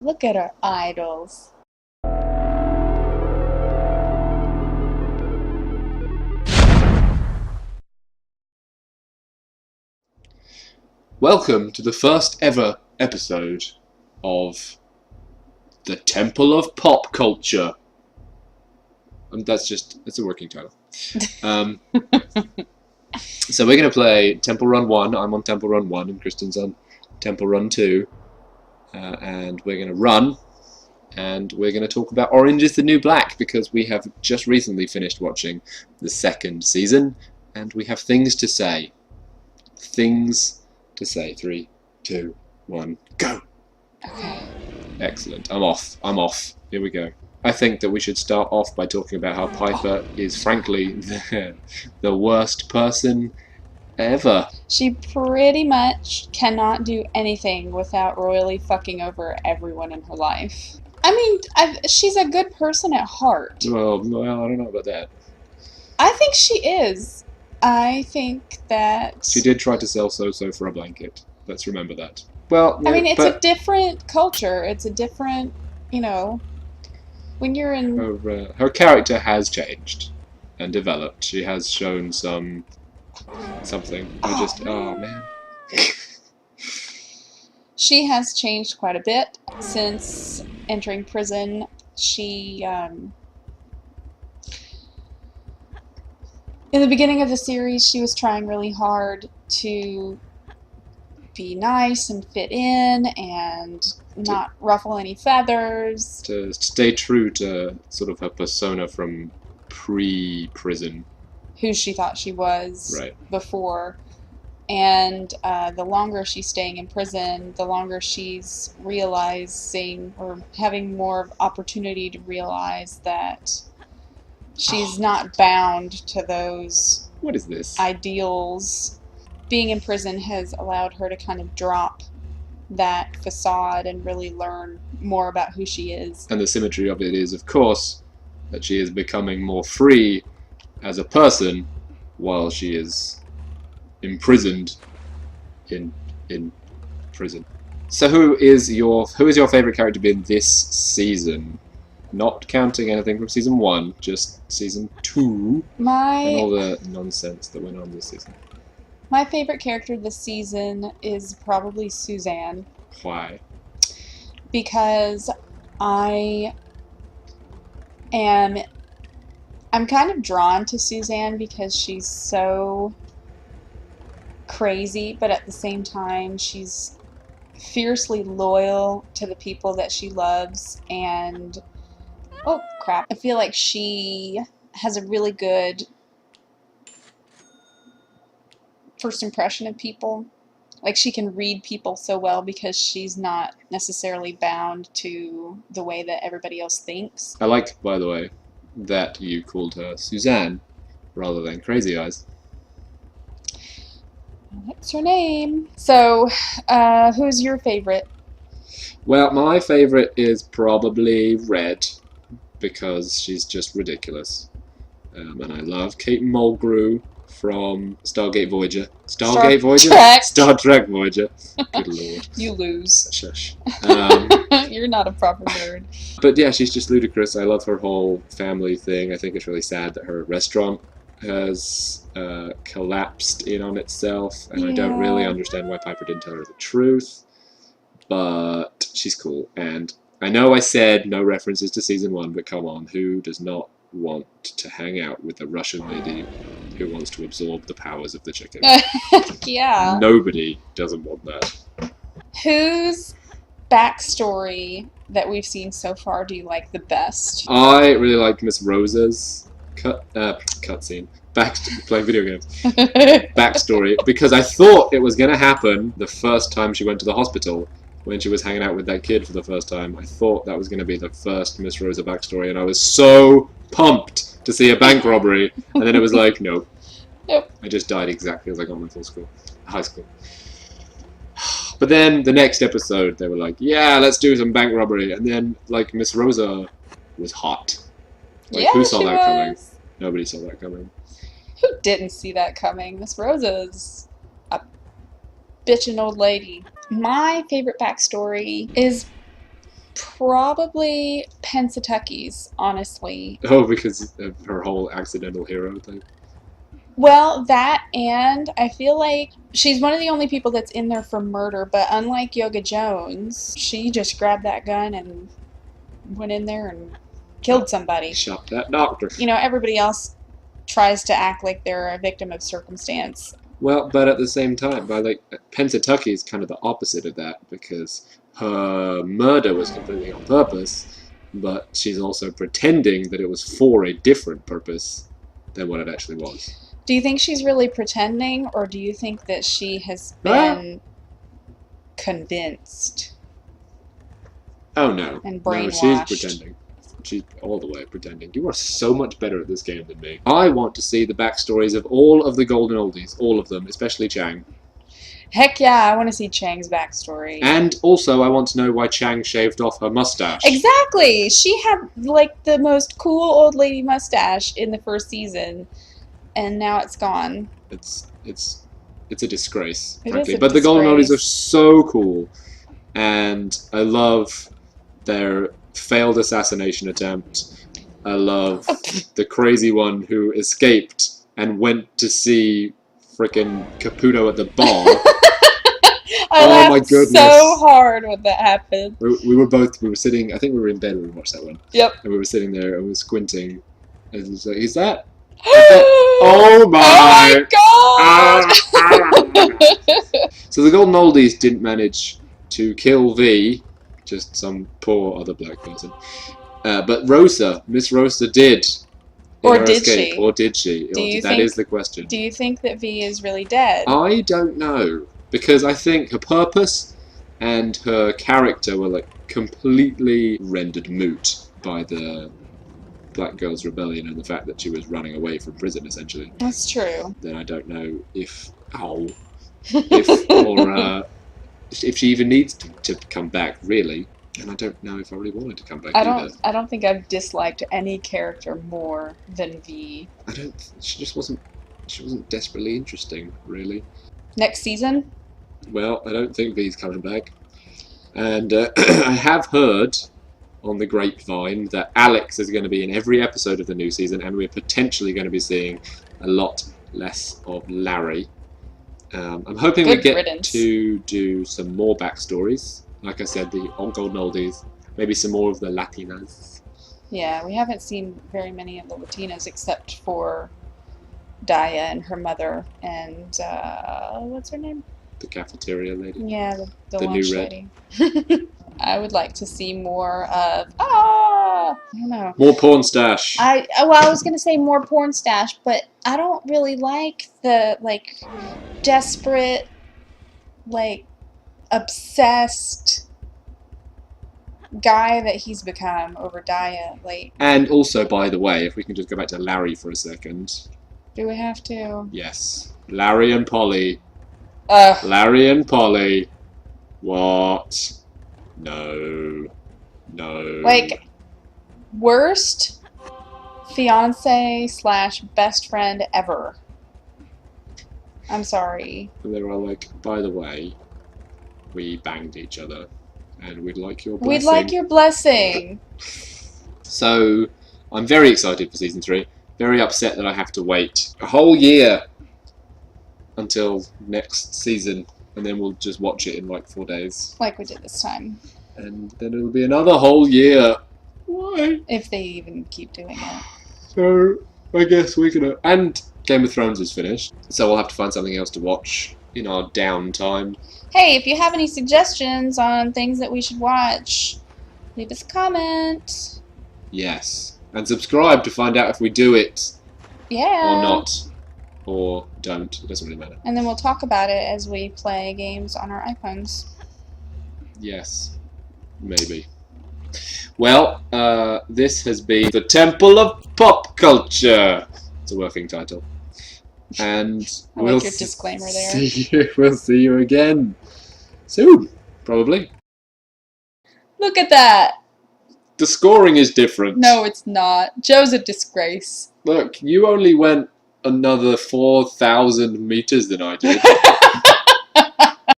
Look at our idols. Welcome to the first ever episode of the Temple of Pop Culture. That's a working title. So we're going to play Temple Run 1. I'm on Temple Run 1 and Kristen's on Temple Run 2. And we're going to run and we're going to talk about Orange is the New Black because we have just recently finished watching the second season and we have things to say. Things to say. 3, 2, 1, go! Okay. Excellent. I'm off. Here we go. I think that we should start off by talking about how Piper is frankly the worst person ever. She pretty much cannot do anything without royally fucking over everyone in her life. I mean, she's a good person at heart. Well, I don't know about that. I think she is. I think that... She did try to sell So-So for a blanket. Let's remember that. Well, I mean, it's a different culture. It's a different, when you're in... Her character has changed and developed. She has shown something. Oh, man. She has changed quite a bit since entering prison. She, in the beginning of the series, she was trying really hard to be nice and fit in and not ruffle any feathers. To stay true to sort of her persona from pre-prison. Who she thought she was right. Before. And the longer she's staying in prison, the longer she's realizing or having more opportunity to realize that she's not bound to those What is this? ideals. Being in prison has allowed her to kind of drop that facade and really learn more about who she is. And the symmetry of it is, of course, that she is becoming more free as a person while she is imprisoned in prison. So who is your favorite character in this season? Not counting anything from season 1, just season 2 and all the nonsense that went on this season. My favorite character this season is probably Suzanne. Why? Because I'm kind of drawn to Suzanne because she's so crazy, but at the same time she's fiercely loyal to the people that she loves, and oh crap, I feel like she has a really good first impression of people. Like, she can read people so well because she's not necessarily bound to the way that everybody else thinks. I liked, by the way, that you called her Suzanne rather than Crazy Eyes. That's her name. So, who's your favorite? Well, my favorite is probably Red because she's just ridiculous. And I love Kate Mulgrew from Stargate Voyager. Stargate Voyager? Star Trek Voyager. Good lord. You lose. Shush. You're not a proper nerd. But yeah, she's just ludicrous. I love her whole family thing. I think it's really sad that her restaurant has collapsed in on itself, and I don't really understand why Piper didn't tell her the truth. But she's cool, and I know I said no references to season 1, but come on, who does not want to hang out with a Russian lady who wants to absorb the powers of the chicken? Yeah. Nobody doesn't want that. Whose backstory that we've seen so far do you like the best? I really like Miss Rosa's cutscene. Playing video games. Backstory, because I thought it was going to happen the first time she went to the hospital when she was hanging out with that kid for the first time. I thought that was going to be the first Miss Rosa backstory, and I was so pumped to see a bank robbery, and then it was like, nope. Nope. I just died exactly as I got my high school. But then the next episode, they were like, yeah, let's do some bank robbery, and then, like, Miss Rosa was hot. Like, who saw that coming? Nobody saw that coming. Who didn't see that coming? Miss Rosa's a bitchin' old lady. My favorite backstory is Probably Pensatucky's, honestly. Oh, because of her whole accidental hero thing. Well, that, and I feel like she's one of the only people that's in there for murder, but unlike Yoga Jones, she just grabbed that gun and went in there and killed somebody. Shot that doctor. You know, everybody else tries to act like they're a victim of circumstance. Well, but at the same time, Pensatucky is kind of the opposite of that, because her murder was completely on purpose, but she's also pretending that it was for a different purpose than what it actually was. Do you think she's really pretending, or do you think that she has been convinced? Oh no. And brainwashed? No, she's pretending. She's all the way pretending. You are so much better at this game than me. I want to see the backstories of all of the Golden Oldies. All of them, especially Chang. Heck yeah, I want to see Chang's backstory. And also, I want to know why Chang shaved off her mustache. Exactly! She had, like, the most cool old lady mustache in the first season, and now it's gone. It's a disgrace, It frankly. is a But the Golden Oldies disgrace. are so cool, and I love their failed assassination attempt. I love the crazy one who escaped and went to see frickin' Caputo at the bar. I laughed my goodness. so hard when that happened. We were sitting, I think we were in bed when we watched that one. Yep. And we were sitting there and we were squinting. And it was like, is that? Oh my! Oh my god! So the Golden Oldies didn't manage to kill V, just some poor other black person. But Miss Rosa did. Or did she? Or did she? That is the question. Do you think that V is really dead? I don't know. Because I think her purpose and her character were like completely rendered moot by the Black Girls' Rebellion and the fact that she was running away from prison, essentially. That's true. Then I don't know if she even needs to come back, really. And I don't know if I really wanted to come back either. I don't think I've disliked any character more than V. She wasn't desperately interesting, really. Next season? Well, I don't think V's coming back. And I have heard on the grapevine that Alex is going to be in every episode of the new season, and we're potentially going to be seeing a lot less of Larry. I'm hoping we get to do some more backstories. Like I said, the Golden Oldies, maybe some more of the Latinas. Yeah, we haven't seen very many of the Latinas except for Daya and her mother and what's her name? The cafeteria lady. Yeah, the new lunch red. lady. I would like to see more of I don't know. More porn stash. I was gonna say more porn stash, but I don't really like the desperate, obsessed guy that he's become over Daya. And also, by the way, if we can just go back to Larry for a second. Do we have to? Yes. Larry and Polly. Larry and Polly. What? No. Worst fiance / best friend ever. I'm sorry. And they were all like, by the way, we banged each other and we'd like your blessing. We'd like your blessing. So, I'm very excited for season 3. Very upset that I have to wait a whole year until next season, and then we'll just watch it in 4 days. Like we did this time. And then it'll be another whole year. Why? If they even keep doing it. So, I guess we're gonna... And Game of Thrones is finished, so we'll have to find something else to watch in our downtime. Hey, if you have any suggestions on things that we should watch, leave us a comment. Yes. And subscribe to find out if we do it. Yeah. Or not. Or don't. It doesn't really matter. And then we'll talk about it as we play games on our iPhones. Yes. Maybe. Well, this has been The Temple of Pop Culture. It's a working title. And I like your disclaimer there. We'll see you again soon, probably. Look at that. The scoring is different. No, it's not. Joe's a disgrace. Look, you only went another 4,000 meters than I did.